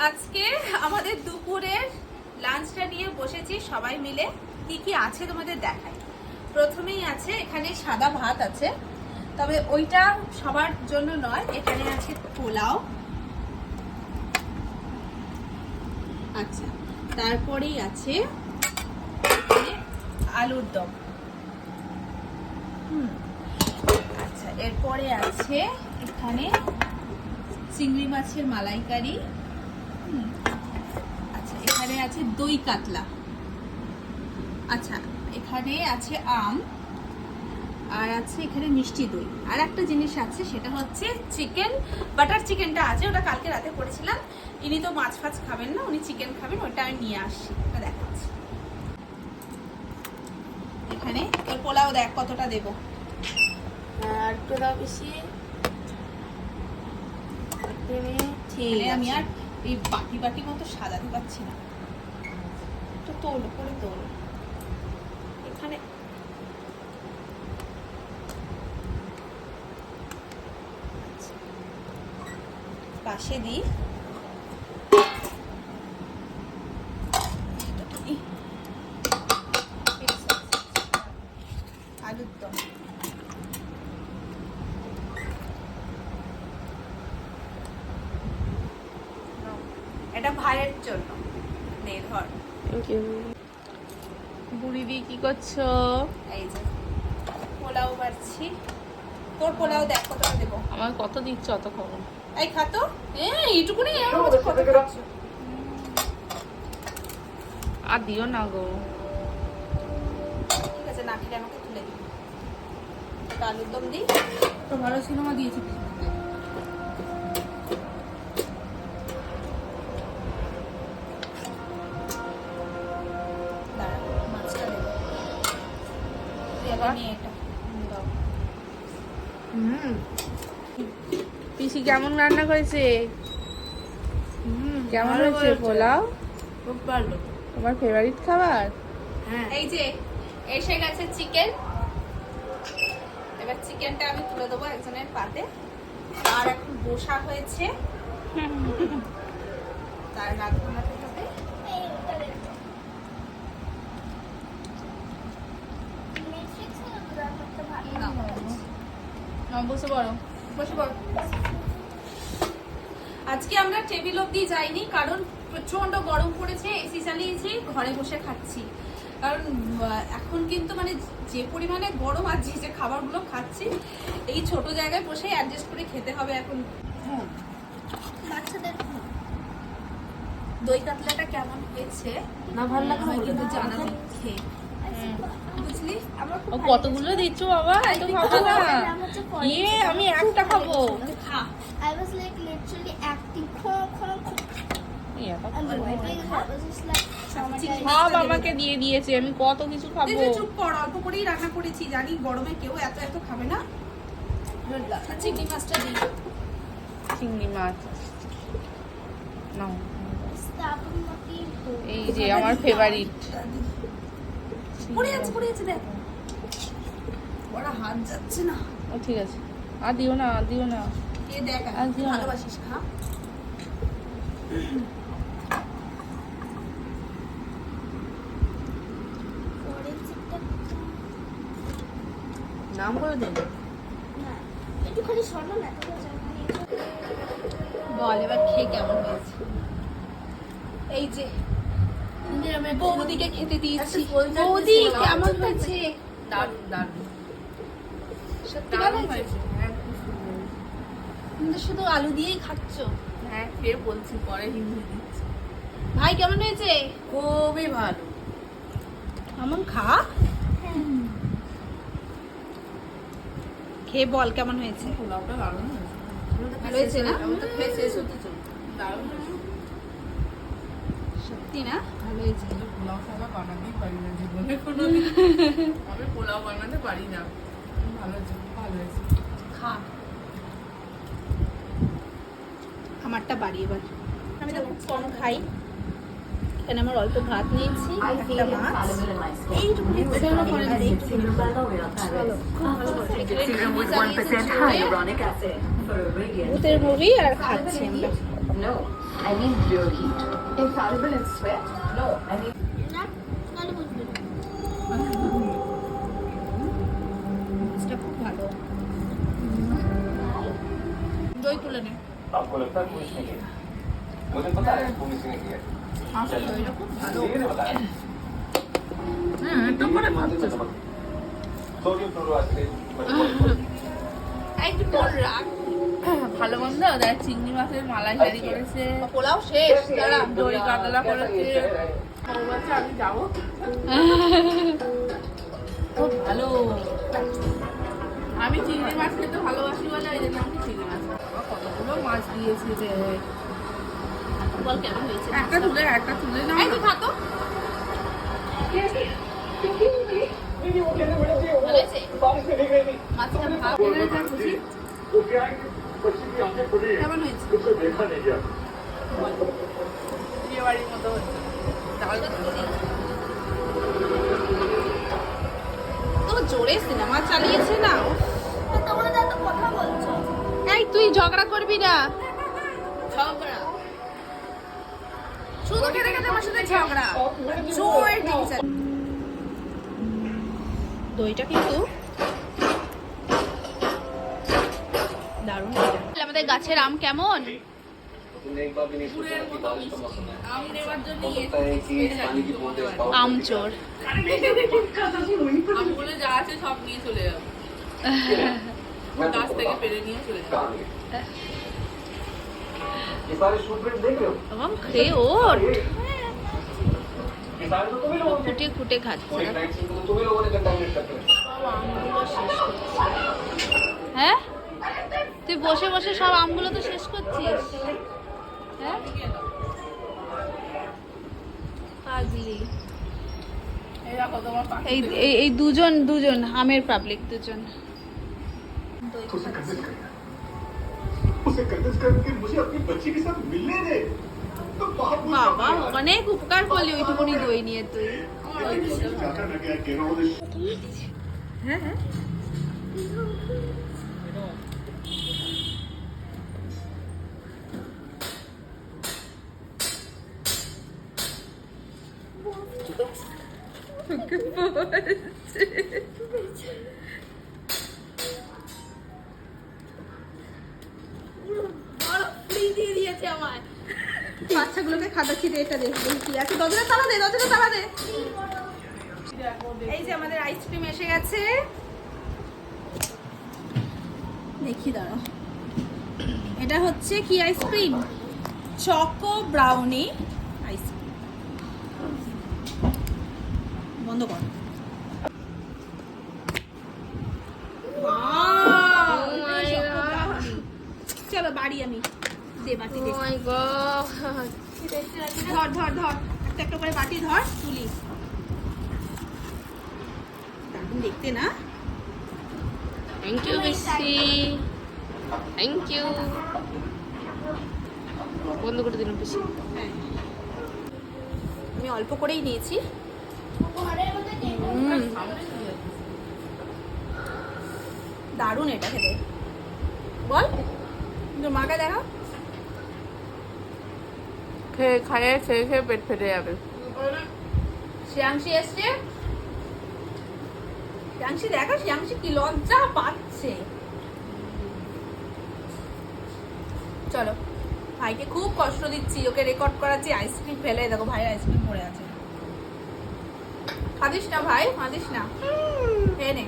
আজকে আমাদের দুপুরের লাঞ্চটা নিয়ে বসেছি সবাই মিলে। কি কি আছে তোমাদের দেখাই। প্রথমেই আছে এখানে সাদা ভাত আছে, তবে ওইটা সবার জন্য নয়। এখানে আছে পোলাও, আচ্ছা, তারপরেই আছে আলুর দম, আচ্ছা, এরপরে আছে এখানে চিংড়ি মাছের মালাইকারি, আচ্ছা, এখানে আছে দই কাতলা, আচ্ছা, এখানে আছে আম, আর আছে এখানে মিষ্টি দই। আর একটা জিনিস আছে, সেটা হচ্ছে চিকেন, বাটার চিকেনটা আছে, ওটা কালকে রাতে করেছিলাম। ইনি তো মাছ ফাছ খাবেন না, উনি চিকেন খাবেন, ওটা আমি নিয়ে আসছি, ওটা দেখাচ্ছি। এখানে তোর পোলাও দেখ কতটা দেবো, আর একটু দাও বেশি। আমি আর এই বাটি বাটি মতো সাজাতে পারছি না, তো তোল করে তোল। এখানে পাশে দিই, আলুর দম, এটা ভাইয়ের জন্য, নে ধর। Thank you. বুড়ি দি কি করছো? এই যে পোলাও বাড়ছি। তোর পোলাও দেখ কতটা দেবো। আমার কত দিচ্ছ অত খাবো। এই খাতো, এইটুকুনি কত খাচ্ছ। আর দিও না গো। ঠিক আছে, না খেলে আমাকে তুলে দিই। আলুর দম দিই, তো ভালো সিনেমা দিয়েছি। মাছটা দেবো, তুই আবার নিয়ে এটা দাও। পিসি কেমন রান্না করেছে? কেমন হয়েছে পোলাও? খুব ভালো। তোমার ফেভারিট খাবার? হ্যাঁ, এই যে এসে গেছে চিকেন। এবার চিকেনটা আমি তুলে দেবো একজনের পাতে। আর এখন বসা হয়েছে, তার রান্নাতে হবে। বসে পড়ো, বসে পড়ো। আজকে আমরা টেবিল অব্দি যাইনি, কারণ প্রচন্ড গরম পড়েছে, এসি চালিয়েছি, ঘরে বসে খাচ্ছি। কারণ এখন কিন্তু মানে যে পরিমাণে গরম, আর যে খাবারগুলো খাচ্ছি, এই ছোট জায়গায় বসে অ্যাডজাস্ট করে খেতে হবে এখন। বাচ্চাদের দই কাতলাটা কেমন হয়েছে না ভালো লাগে কিন্তু জানাবি খেয়ে, বুঝলি? ও কতগুলো দিচ্ছ বাবা? এত খাবো না। আমি একটা খাবো। খা। I was like literally acting. And the wiping I was just like traumatized. সব আমাকে দিয়ে দিয়েছে, আমি কত কিছু খাবো। দেখবি, চুপ কর, অল্প করেই রান্না করেছি, জানি গরমে কেউ এত এত খাবে না। চিংড়ি মাছটা দিই। চিংড়ি মাছ নাও, Stop এই যে আমার ফেভারিট। পড়ে যাচ্ছে দেখ, বড় হাত যাচ্ছে না। ও ঠিক আছে, আর দিও না, আর দিও না। এ দেখ, আর দিও না। ভালোবাসিস, খা। নাম করে দেন। একটুখানি শোনো না। বল এবার খেয়ে কেমন হয়েছে। এই যে বৌদিকে খেতে দিয়েছি। বৌদি কেমন হয়েছে? দারুণ দারুণ, সত্যি ভালো হয়েছে। কিন্তু শুধু আলু দিয়েই খাচ্ছ। হ্যাঁ ফের বলছি, পরে হিন্দি দিচ্ছি। ভাই কেমন হয়েছে? খুবই ভালো। এমন খা, খেয়ে বল কেমন হয়েছে। পোলাওটা দারুণ হয়েছে। ভালো হয়েছে না? আমি তো খেয়ে শেষ হতে চল। দারুণ হয়েছে। সত্যি না, ভালো হয়েছে। পোলাও ছাড়া বানাতেই পারি না জীবনে কোনোদিন। আমি পোলাও বানাতে পারি না। ভালো হয়েছে, ভালো হয়েছে। খা, আমারটা বাড়ি এবার। আমি তো খুব কম খাই, এখানে আমার অল্প ভাত নিয়েছি, একটা মাছ, এইটুকুনি ভূতের মুভি আর খাচ্ছি আমরা। I mean really. Infallible in sweat? No, I mean না তাহলে বুঝবে না। এটা খুব ভালো। দই তুলে নে। आपको लगता है पुलिस ने किया? मुझे पता है पुलिस ने किया। আসলে দইটা খুব ভালো। किसी ने बताया? হ্যাঁ এটা করে ভাবছে सोडियम क्लोराइड একটু পর রাখ। ভালো মন্দ দেখ চিংড়ি মাছের মালাইকারি করেছে পোলাও শেষ, দাঁড়া। দই কাতলা করেছে ও বলছে আমি যাবো খুব ভালো আমি চিংড়ি মাছ খেতে ভালোবাসি বলে এই জন্য আমি চিংড়ি মাছ খাবো। কতগুলো মাছ দিয়েছে রে বল কেমন হয়েছে? একটা তুলে না এই তুই খা তো। ভালো হয়েছে? মাছটা ভালো। খুশি वो क्या है कि पश्चिम की आंखें खुली हैं, কেমন হয়েছে? उसको देखा नहीं गया। বিয়ে বাড়ির মতো হচ্ছে ডাল তো জোরে সিনেমা চালিয়েছে না। তোমরা তো এত কথা বলছো। এই তুই ঝগড়া করবি না। ঝগড়া। শুধু খেতে খেতে আমার সাথে ঝগড়া। জোরে টেনশন। দইটা কিন্তু দারুণ। আমাদের গাছের আম কেমন? तुमने एक बार भी नहीं सोचा कि बारिश का मौसम है। আম নেওয়ার জন্য हो सकता है कि पानी की बूंदें আমচোর। আমগুলো যা আছে সব নিয়ে চলে যাবে मैं গাছ तुमको থেকে बताऊं। পেরে নিয়ে চলে যাবে कहाँ गए? ये सारे शूट प्रिंट देख रहे हो? এবং খেয়ে ওর ये सारे तो तुम्ही लोगों के খুঁটে খুঁটে খাচ্ছে। पूरी नाइट सीन तो तुम्ही लोगों ने कंटामिनेट करते हैं। হ্যাঁ, তুই বসে বসে সব আমগুলো তো শেষ করছিস। হ্যাঁ, পাগলি। এই দেখো তোমার পাখি এই এই- এই দুজন আমের পাবলিক দুজন। तो उसे कन्विंस करना। उसे कन्विंस करके मुझे अपनी बच्ची के साथ मिलने दे। तो बहुत कुछ বাবা অনেক উপকার করলি ওইটুকুনি দই নিয়ে তুই। जाकर मैं क्या कह रहा हूँ হ্যাঁ হ্যাঁ, বাচ্চাগুলোকে খাটাচ্ছি রে, এটা দেখবি কি আছে। দরজাটা তালা দে, দরজাটা তালা দে। এই যে আমাদের আইসক্রিম এসে গেছে, দেখি দাঁড়াও। এটা হচ্ছে কি আইসক্রিম? Choco brownie ice cream. বন্ধ কর। Wow! Choco brownie. চলো বাড়ি আমি দে বাটি দে। ধর ধর ধর, একটা একটা করে বাটি ধর, তুলি। দারুণ দেখতে না? থ্যাংক ইউ বেশি থ্যাংক ইউ বন্ধ করে দিলাম বেশি হ্যাঁ, আমি অল্প করেই নিয়েছি। ঘরের মধ্যে টেবিল দারুণ এটা খেতে। বল তোর মাকে দেখা। খেয়ে খেয়ে পেট ফেটে যাবে শ্রেয়াংশী এসছে, শ্রেয়াংশী দেখা, শ্রেয়াংশী কি লজ্জা পাচ্ছে। চলো, ভাইকে খুব কষ্ট দিচ্ছি, ওকে রেকর্ড করাচ্ছি। আইসক্রিম ফেলে, দেখো ভাই আইসক্রিম পড়ে আছে। খাদিস না ভাই, খাদিস না, খেয়ে নে।